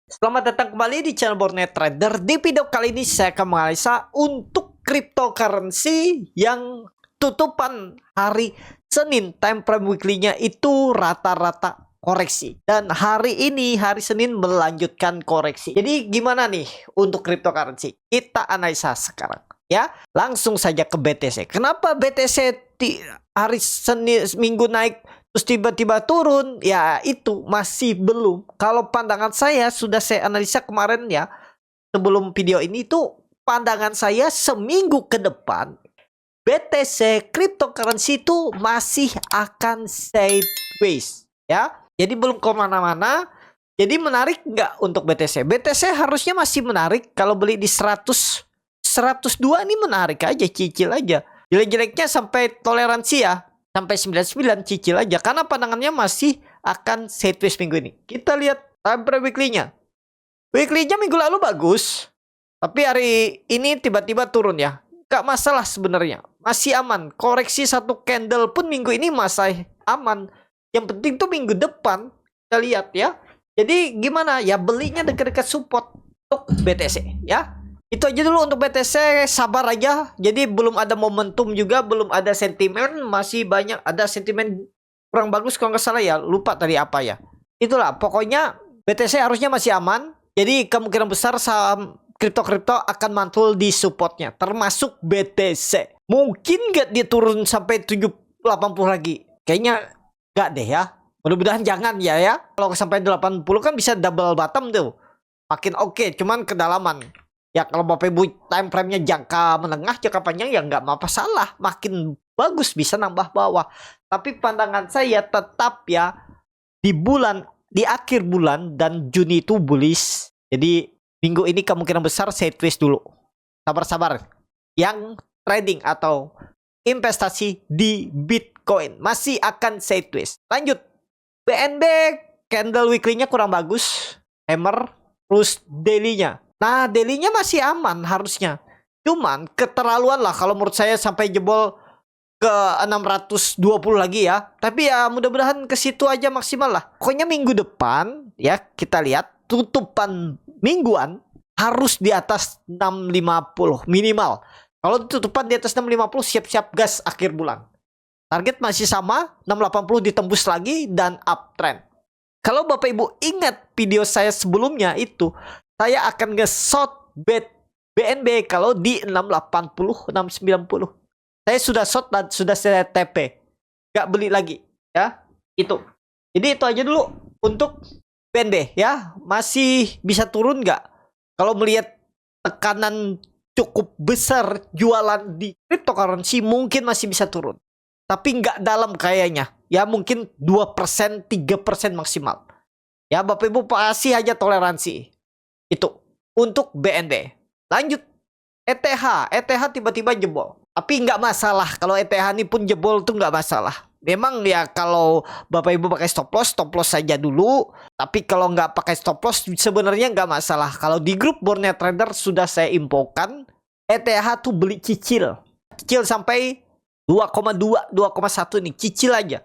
Selamat datang kembali di channel Borneo Trader. Di video kali ini saya akan menganalisa untuk cryptocurrency yang tutupan hari Senin. Time frame weekly-nya itu rata-rata koreksi. Dan hari ini, hari Senin melanjutkan koreksi. Jadi gimana nih untuk cryptocurrency? Kita analisa sekarang. Ya, langsung saja ke BTC. Kenapa BTC hari Senin Minggu naik terus tiba-tiba turun? Ya itu masih belum. Kalau pandangan saya sudah saya analisa kemarin ya, sebelum video ini tuh pandangan saya seminggu ke depan BTC cryptocurrency itu masih akan sideways ya. Jadi belum kemana-mana. Jadi menarik nggak untuk BTC? BTC harusnya masih menarik kalau beli di 102 ini menarik aja, cicil aja. Jelek-jeleknya sampai toleransi ya, sampai 99 cicil aja. Karena pandangannya masih akan sideways minggu ini. Kita lihat time frame weekly-nya. Weekly-nya minggu lalu bagus. Tapi hari ini tiba-tiba turun ya. Gak masalah sebenarnya. Masih aman. Koreksi satu candle pun minggu ini masih aman. Yang penting tuh minggu depan. Kita lihat ya. Jadi gimana? Ya belinya dekat-dekat support untuk BTC ya. Itu aja dulu untuk BTC, sabar aja. Jadi belum ada momentum juga, belum ada sentimen, masih banyak ada sentimen kurang bagus kalau nggak salah ya. Lupa tadi apa ya. Itulah, pokoknya BTC harusnya masih aman. Jadi kemungkinan besar saham kripto-kripto akan mantul di supportnya, termasuk BTC. Mungkin nggak dia turun sampai 80 lagi. Kayaknya nggak deh ya. Mudah-mudahan jangan ya. Kalau sampai 80 kan bisa double bottom tuh. Makin oke, cuman kedalaman. Ya kalau Bapak Ibu time frame-nya jangka menengah, jangka panjang ya nggak masalah. Makin bagus bisa nambah bawah. Tapi pandangan saya tetap ya di akhir bulan dan Juni itu bullish. Jadi minggu ini kemungkinan besar sideways dulu. Sabar-sabar. Yang trading atau investasi di Bitcoin masih akan sideways. Lanjut. BNB candle weekly-nya kurang bagus. Hammer terus daily-nya. Nah, daily-nya masih aman harusnya. Cuman keterlaluan lah kalau menurut saya sampai jebol ke 620 lagi ya. Tapi ya mudah-mudahan ke situ aja maksimal lah. Pokoknya minggu depan ya kita lihat tutupan mingguan harus di atas 650 minimal. Kalau tutupan di atas 650 siap-siap gas akhir bulan. Target masih sama, 680 ditembus lagi dan uptrend. Kalau Bapak Ibu ingat video saya sebelumnya itu, saya akan nge-short BNB kalau di 680, 690. Saya sudah short dan sudah saya TP. Gak beli lagi ya. Itu. Jadi itu aja dulu untuk BNB ya. Masih bisa turun nggak? Kalau melihat tekanan cukup besar jualan di cryptocurrency mungkin masih bisa turun. Tapi nggak dalam kayaknya. Ya mungkin 2%, 3% maksimal. Ya Bapak Ibu kasih aja toleransi. Itu untuk BNB. Lanjut ETH tiba-tiba jebol. Tapi nggak masalah. Kalau ETH ini pun jebol tuh nggak masalah. Memang ya kalau Bapak Ibu pakai stop loss saja dulu. Tapi kalau nggak pakai stop loss sebenarnya nggak masalah. Kalau di grup Borneo Trader sudah saya infokan, ETH tuh beli cicil. Cicil sampai 2,2, 2,1 nih. Cicil aja.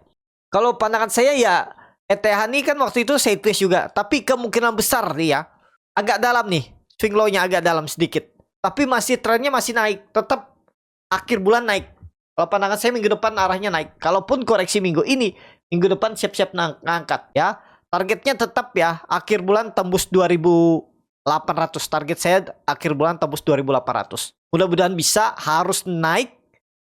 Kalau pandangan saya ya ETH ini kan waktu itu sideways juga. Tapi kemungkinan besar nih ya. Agak dalam nih, swing low-nya agak dalam sedikit. Tapi masih trennya masih naik, tetap akhir bulan naik. Kalau pandangan saya minggu depan arahnya naik. Kalaupun koreksi minggu ini, minggu depan siap-siap ngangkat ya. Targetnya tetap ya, akhir bulan tembus 2.800. Target saya akhir bulan tembus 2.800. Mudah-mudahan bisa, harus naik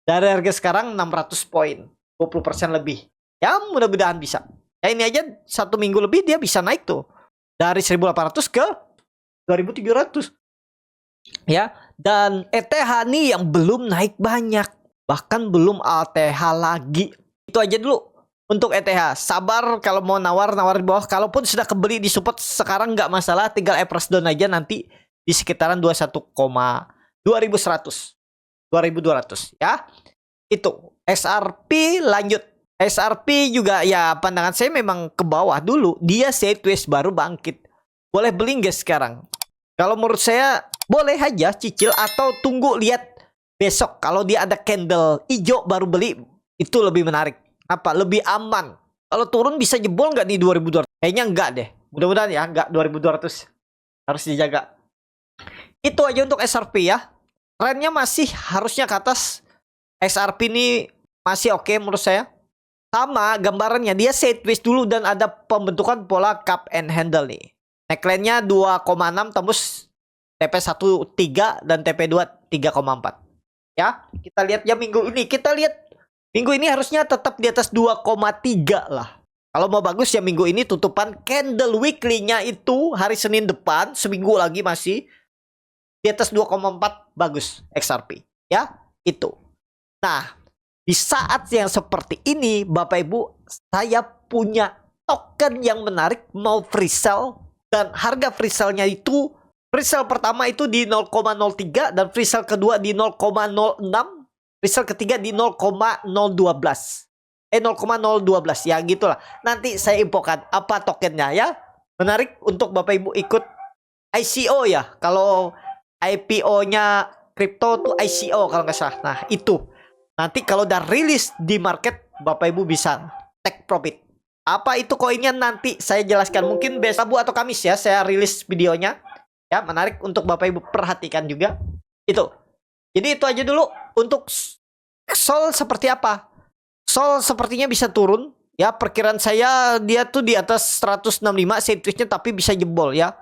dari harga sekarang 600 poin, 20% lebih. Ya mudah-mudahan bisa. Ya ini aja 1 minggu lebih dia bisa naik tuh. Dari 1.800 ke 2.300 ya. Dan ETH nih yang belum naik banyak, bahkan belum ATH lagi. Itu aja dulu untuk ETH. Sabar kalau mau nawar di bawah. Kalaupun sudah kebeli di support sekarang nggak masalah, tinggal press down aja nanti di sekitaran 21,200 ya. Itu XRP. Lanjut XRP juga ya, pandangan saya memang ke bawah dulu. Dia sideways baru bangkit. Boleh beli nggak sekarang? Kalau menurut saya boleh aja cicil atau tunggu lihat besok. Kalau dia ada candle hijau baru beli, itu lebih menarik. Apa? Lebih aman. Kalau turun bisa jebol nggak di 2.200? Kayaknya enggak deh. Mudah-mudahan ya enggak 2.200. harus dijaga. Itu aja untuk XRP ya. Trennya masih harusnya ke atas. XRP ini masih oke menurut saya. Sama gambarannya, dia sideways dulu dan ada pembentukan pola cup and handle nih. Neckline-nya 2,6 tembus TP13 dan TP2 3,4. Ya, kita lihat ya minggu ini. Kita lihat minggu ini harusnya tetap di atas 2,3 lah. Kalau mau bagus ya minggu ini tutupan candle weekly-nya itu hari Senin depan, seminggu lagi masih di atas 2,4 bagus XRP. Ya, itu. Nah, di saat yang seperti ini Bapak Ibu, saya punya token yang menarik mau free sell dan harga free sell-nya itu free sell pertama itu di 0,03 dan free sell kedua di 0,06, free sell ketiga di 0,012. 0,012 ya gitulah. Nanti saya infokan apa tokennya ya. Menarik untuk Bapak Ibu ikut ICO ya. Kalau IPO-nya kripto tuh ICO kalau nggak salah. Nah itu nanti kalau udah rilis di market Bapak Ibu bisa take profit. Apa itu koinnya nanti saya jelaskan. Mungkin besok Rabu atau Kamis ya saya rilis videonya. Ya menarik untuk Bapak Ibu perhatikan juga. Itu. Jadi itu aja dulu untuk Sol seperti apa. Sol sepertinya bisa turun ya, perkiraan saya dia tuh di atas 165 sideways-nya tapi bisa jebol ya.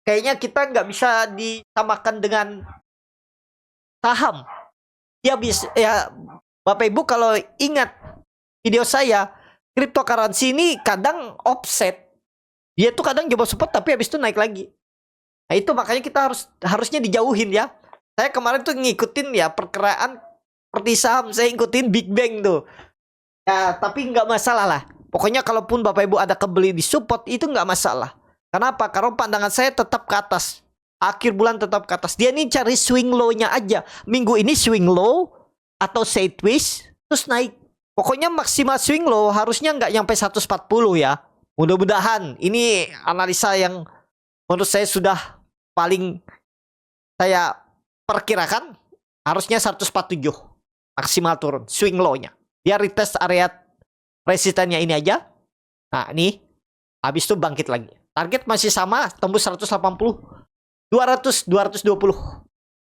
Kayaknya kita nggak bisa disamakan dengan saham. Ya bisa ya Bapak Ibu kalau ingat video saya, cryptocurrency ini kadang offset. Dia tuh kadang jebol support tapi habis itu naik lagi. Nah, itu makanya kita harusnya dijauhin ya. Saya kemarin tuh ngikutin ya perkiraan seperti saham, saya ikutin Big Bang tuh. Ya, tapi nggak masalah lah. Pokoknya kalaupun Bapak Ibu ada kebeli di support, itu nggak masalah. Kenapa? Karena pandangan saya tetap ke atas. Akhir bulan tetap ke atas. Dia ini cari swing low-nya aja. Minggu ini swing low atau sideways, terus naik. Pokoknya maksimal swing low harusnya nggak nyampe 140 ya. Mudah-mudahan. Ini analisa yang menurut saya sudah paling saya perkirakan. Harusnya 147. Maksimal turun, swing low-nya. Dia retest area resistannya ini aja. Nah, ini habis itu bangkit lagi. Target masih sama, tembus 180, 200, 220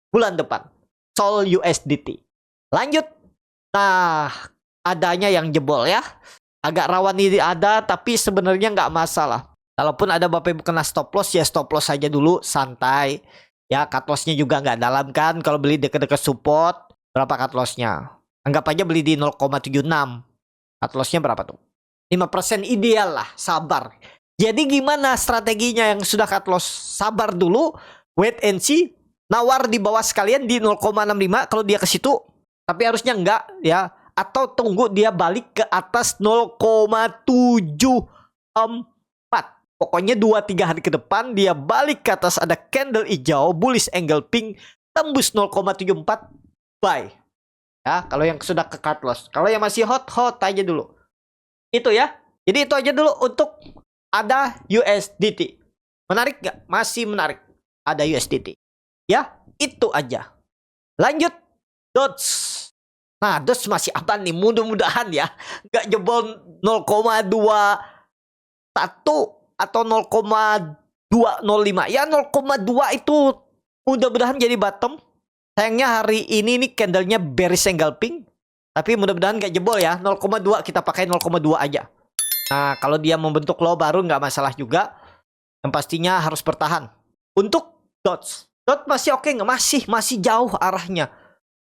bulan depan. Sol USDT. Lanjut. Nah, adanya yang jebol ya. Agak rawan ini ada, tapi sebenarnya nggak masalah. Kalaupun ada Bapak Ibu kena stop loss, ya stop loss saja dulu, santai. Ya, cut loss-nya juga nggak dalam kan. Kalau beli dekat-dekat support, berapa cut loss-nya? Anggap aja beli di 0,76. Cut loss-nya berapa tuh? 5% ideal lah, sabar. Jadi gimana strateginya yang sudah cut loss? Sabar dulu, wait and see. Nawar di bawah sekalian di 0,65 kalau dia ke situ. Tapi harusnya enggak ya. Atau tunggu dia balik ke atas 0,74. Pokoknya 2-3 hari ke depan dia balik ke atas, ada candle hijau, bullish angle pink, tembus 0,74. Buy. Ya, kalau yang sudah ke cut loss. Kalau yang masih hot aja dulu. Itu ya. Jadi itu aja dulu untuk ada USDT. Menarik gak? Masih menarik. Ada USDT. Ya, itu aja. Lanjut. Dots. Nah, Dots masih apa nih? Mudah-mudahan ya. Gak jebol 0,21 atau 0,205. Ya, 0,2 itu mudah-mudahan jadi bottom. Sayangnya hari ini nih candlenya bearish angle pink. Tapi mudah-mudahan gak jebol ya. 0,2 kita pakai 0,2 aja. Nah kalau dia membentuk low baru nggak masalah juga. Yang pastinya harus bertahan. Untuk Dots. Dots masih oke nggak? Masih jauh arahnya.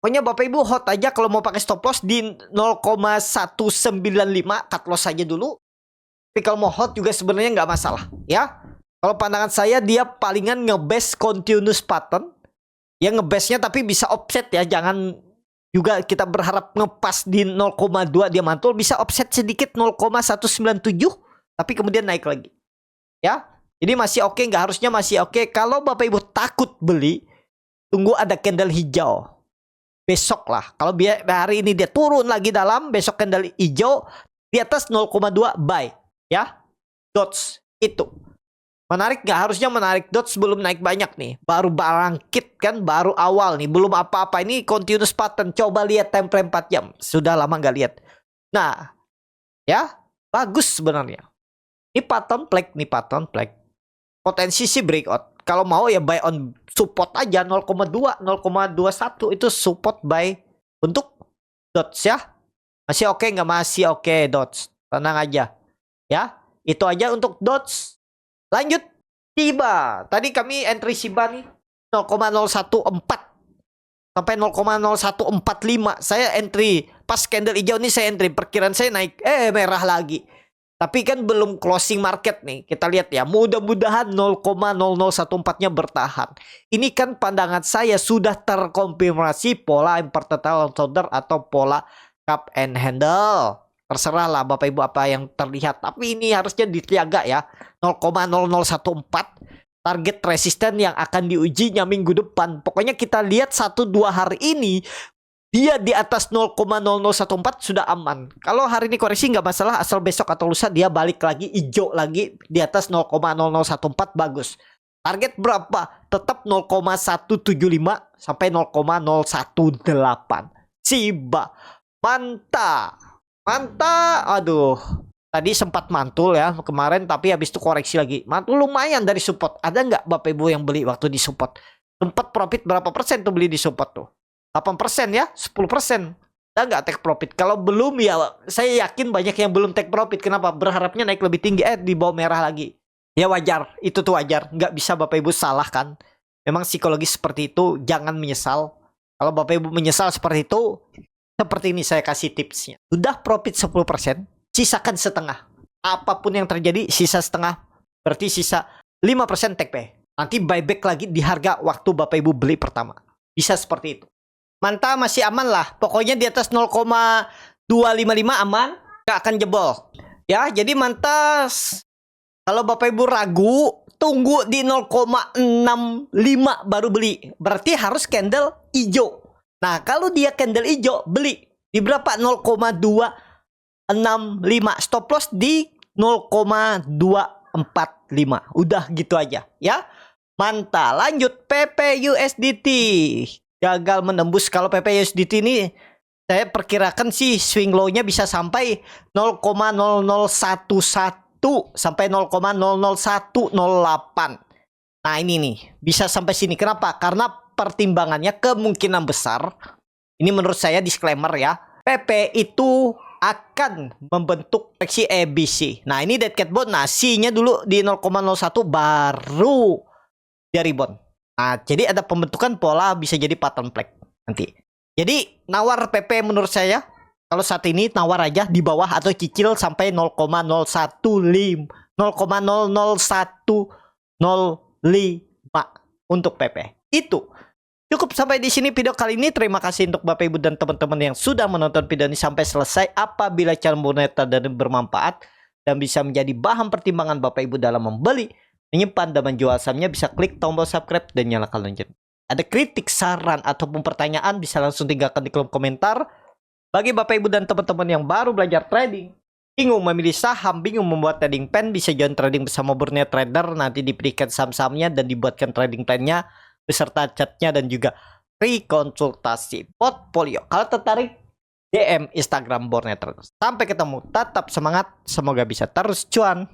Pokoknya Bapak Ibu hot aja kalau mau pakai stop loss di 0,195. Cut loss aja dulu. Tapi kalau mau hot juga sebenarnya nggak masalah. Ya. Kalau pandangan saya dia palingan nge-base continuous pattern. Ya ngebase-nya tapi bisa offset ya. Jangan juga kita berharap ngepas di 0,2 dia mantul. Bisa offset sedikit 0,197. Tapi kemudian naik lagi. Ya. Jadi masih oke. Nggak harusnya masih oke. Kalau Bapak Ibu takut beli. Tunggu ada candle hijau. Besok lah. Kalau hari ini dia turun lagi dalam. Besok candle hijau. Di atas 0,2 buy. Ya. Dots. Itu. Menarik nggak? Harusnya menarik. Dots belum naik banyak nih. Baru bangkit kan. Baru awal nih. Belum apa-apa. Ini continuous pattern. Coba lihat time frame 4 jam. Sudah lama nggak lihat. Nah. Ya. Bagus sebenarnya. Ini pattern flag. Nih pattern flag. potensi sih breakout. Kalau mau ya buy on support aja 0,2, 0,21 itu support buy untuk dots ya. Masih oke nggak? Masih oke dots. Tenang aja. Ya, itu aja untuk dots. Lanjut Shiba. Tadi kami entry Shiba nih 0,014 sampai 0,0145. Saya entry pas candle hijau nih, saya entry. Perkiraan saya naik merah lagi. Tapi kan belum closing market nih. Kita lihat ya. Mudah-mudahan 0,0014-nya bertahan. Ini kan pandangan saya sudah terkonfirmasi pola inverted order atau pola cup and handle. Terserah lah Bapak Ibu apa yang terlihat. Tapi ini harusnya ditiaga ya. 0,0014. Target resisten yang akan diujinya minggu depan. Pokoknya kita lihat 1-2 hari ini. Dia di atas 0,0014 sudah aman. Kalau hari ini koreksi nggak masalah, asal besok atau lusa dia balik lagi hijau lagi di atas 0,0014 bagus. Target berapa? Tetap 0,175 sampai 0,018. Shiba. Mantap. Aduh. Tadi sempat mantul ya kemarin, tapi habis itu koreksi lagi. Mantul lumayan dari support. Ada nggak Bapak Ibu yang beli waktu di support? Sempat profit berapa persen tuh beli di support tuh? 8% ya, 10%. Ada nggak take profit? Kalau belum ya saya yakin banyak yang belum take profit. Kenapa? Berharapnya naik lebih tinggi, di bawah merah lagi. Ya wajar, itu tuh wajar. Nggak bisa Bapak Ibu salahkan. Memang psikologis seperti itu, jangan menyesal. Kalau Bapak Ibu menyesal seperti itu, seperti ini saya kasih tipsnya. Sudah profit 10%, sisakan setengah. Apapun yang terjadi, sisa setengah. Berarti sisa 5% take pay. Nanti buyback lagi di harga waktu Bapak Ibu beli pertama. Bisa seperti itu. Mantap, masih aman lah. Pokoknya di atas 0,255 aman. Gak akan jebol. Ya, jadi mantap. Kalau Bapak Ibu ragu, tunggu di 0,65 baru beli. Berarti harus candle hijau. Nah, kalau dia candle hijau, beli. Di berapa? 0,265. Stop loss di 0,245. Udah gitu aja. Ya, mantap. Lanjut PP-USDT. Gagal menembus. Kalau PP-USDT ini saya perkirakan sih swing low-nya bisa sampai 0,0011 sampai 0,00108. Nah ini nih bisa sampai sini. Kenapa? Karena pertimbangannya kemungkinan besar. Ini menurut saya disclaimer ya. PP itu akan membentuk koreksi ABC. Nah ini dead cat bond. Nah C-nya dulu di 0,01 baru dia rebound. Nah, jadi ada pembentukan pola bisa jadi pattern flag nanti. Jadi nawar PP menurut saya kalau saat ini nawar aja di bawah atau cicil sampai 0,015 untuk PP. Itu cukup sampai di sini video kali ini. Terima kasih untuk Bapak Ibu dan teman-teman yang sudah menonton video ini sampai selesai. Apabila cara moneter dan bermanfaat dan bisa menjadi bahan pertimbangan Bapak Ibu dalam membeli, menyimpan dan menjual sahamnya, bisa klik tombol subscribe dan nyalakan lonceng. Ada kritik, saran, ataupun pertanyaan bisa langsung tinggalkan di kolom komentar. Bagi Bapak Ibu dan teman-teman yang baru belajar trading, bingung memilih saham, bingung membuat trading plan, bisa join trading bersama Borneo Trader. Nanti diberikan saham-sahamnya dan dibuatkan trading plan-nya beserta chatnya dan juga free konsultasi portfolio. Kalau tertarik, DM Instagram Borneo Trader. Sampai ketemu, tetap semangat, semoga bisa terus cuan.